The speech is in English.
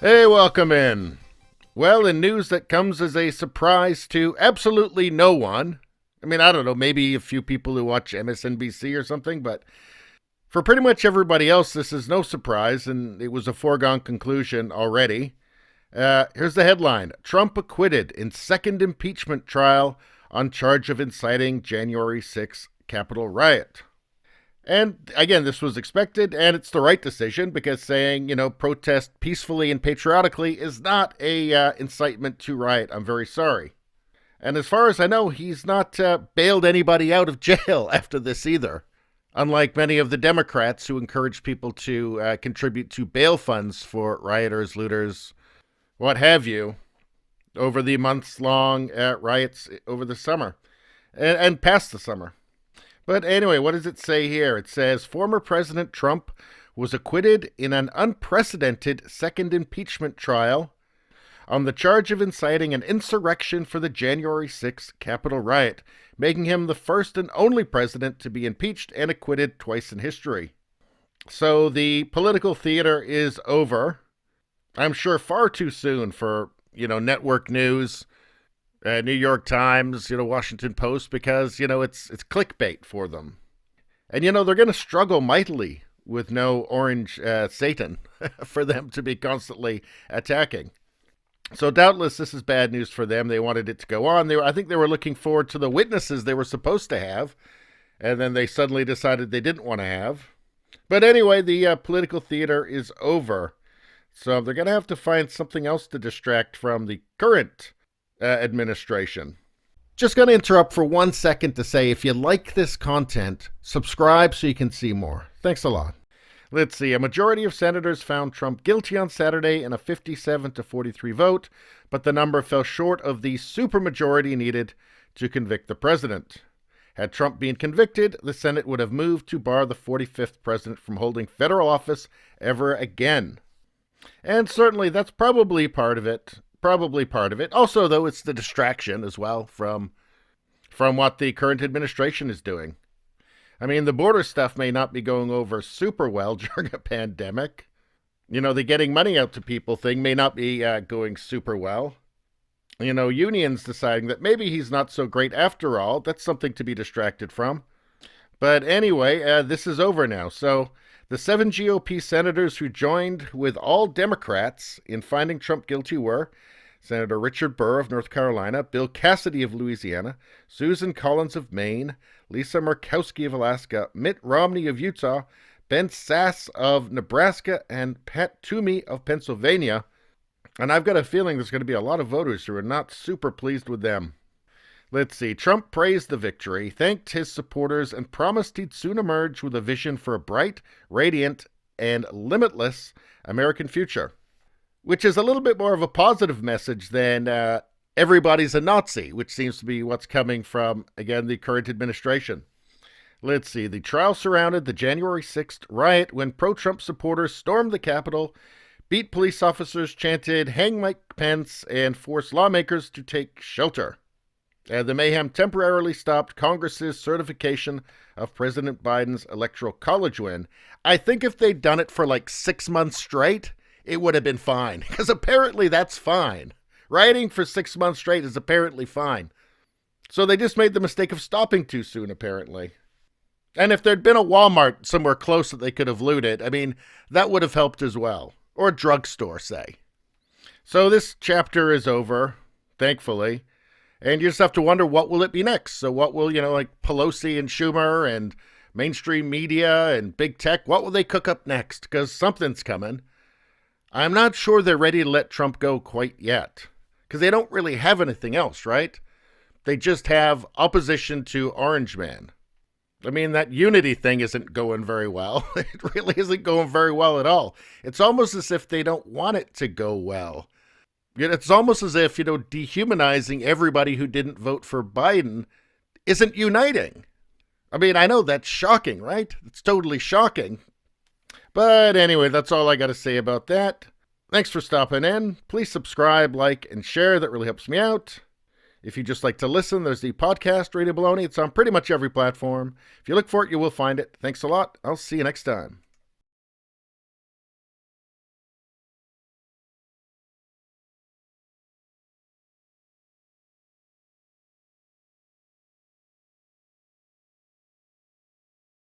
Hey, welcome in. Well, in news that comes as a surprise to absolutely no one. I mean, I don't know, maybe a few people who watch MSNBC or something, but for pretty much everybody else, this is no surprise, and it was a foregone conclusion already. Here's the headline: Trump acquitted in second impeachment trial on charge of inciting January 6th Capitol riot. And again, this was expected, and it's the right decision because saying, protest peacefully and patriotically is not a incitement to riot. I'm very sorry. And as far as I know, he's not bailed anybody out of jail after this either. Unlike many of the Democrats who encourage people to contribute to bail funds for rioters, looters, what have you, over the months-long riots over the summer and past the summer. But anyway, what does it say here? It says former President Trump was acquitted in an unprecedented second impeachment trial on the charge of inciting an insurrection for the January 6th Capitol riot, making him the first and only president to be impeached and acquitted twice in history. So the political theater is over. I'm sure far too soon for, network news, New York Times, Washington Post, because, it's clickbait for them. And, they're going to struggle mightily with no orange Satan for them to be constantly attacking. So doubtless this is bad news for them. They wanted it to go on. I think they were looking forward to the witnesses they were supposed to have, and then they suddenly decided they didn't want to have. But anyway, the political theater is over. So they're going to have to find something else to distract from the current administration. Just going to interrupt for 1 second to say, if you like this content, subscribe so you can see more. Thanks a lot. Let's see. A majority of senators found Trump guilty on Saturday in a 57-43 vote, but the number fell short of the supermajority needed to convict the president. Had Trump been convicted, the Senate would have moved to bar the 45th president from holding federal office ever again. And certainly that's probably part of it. Also, though, it's the distraction as well from what the current administration is doing. I mean, the border stuff may not be going over super well during a pandemic. The getting money out to people thing may not be going super well. Unions deciding that maybe he's not so great after all. That's something to be distracted from. But anyway, this is over now. So the 7 GOP senators who joined with all Democrats in finding Trump guilty were Senator Richard Burr of North Carolina, Bill Cassidy of Louisiana, Susan Collins of Maine, Lisa Murkowski of Alaska, Mitt Romney of Utah, Ben Sasse of Nebraska, and Pat Toomey of Pennsylvania. And I've got a feeling there's going to be a lot of voters who are not super pleased with them. Let's see. Trump praised the victory, thanked his supporters, and promised he'd soon emerge with a vision for a bright, radiant, and limitless American future. Which is a little bit more of a positive message than everybody's a Nazi, which seems to be what's coming from, again, the current administration. Let's see. The trial surrounded the January 6th riot when pro-Trump supporters stormed the Capitol, beat police officers, chanted, "Hang Mike Pence," and forced lawmakers to take shelter. The mayhem temporarily stopped Congress's certification of President Biden's Electoral College win. I think if they'd done it for like 6 months straight, it would have been fine, because apparently that's fine. Rioting for 6 months straight is apparently fine. So they just made the mistake of stopping too soon, apparently. And if there'd been a Walmart somewhere close that they could have looted, that would have helped as well. Or a drugstore, say. So this chapter is over, thankfully. And you just have to wonder, what will it be next? So what will, like Pelosi and Schumer and mainstream media and big tech, what will they cook up next? Because something's coming. I'm not sure they're ready to let Trump go quite yet, because they don't really have anything else, right? They just have opposition to Orange Man. That unity thing isn't going very well. It really isn't going very well at all. It's almost as if they don't want it to go well. It's almost as if, dehumanizing everybody who didn't vote for Biden isn't uniting. I know that's shocking, right? It's totally shocking. But anyway, that's all I got to say about that. Thanks for stopping in. Please subscribe, like, and share. That really helps me out. If you just like to listen, there's the podcast, Radio Baloney. It's on pretty much every platform. If you look for it, you will find it. Thanks a lot. I'll see you next time.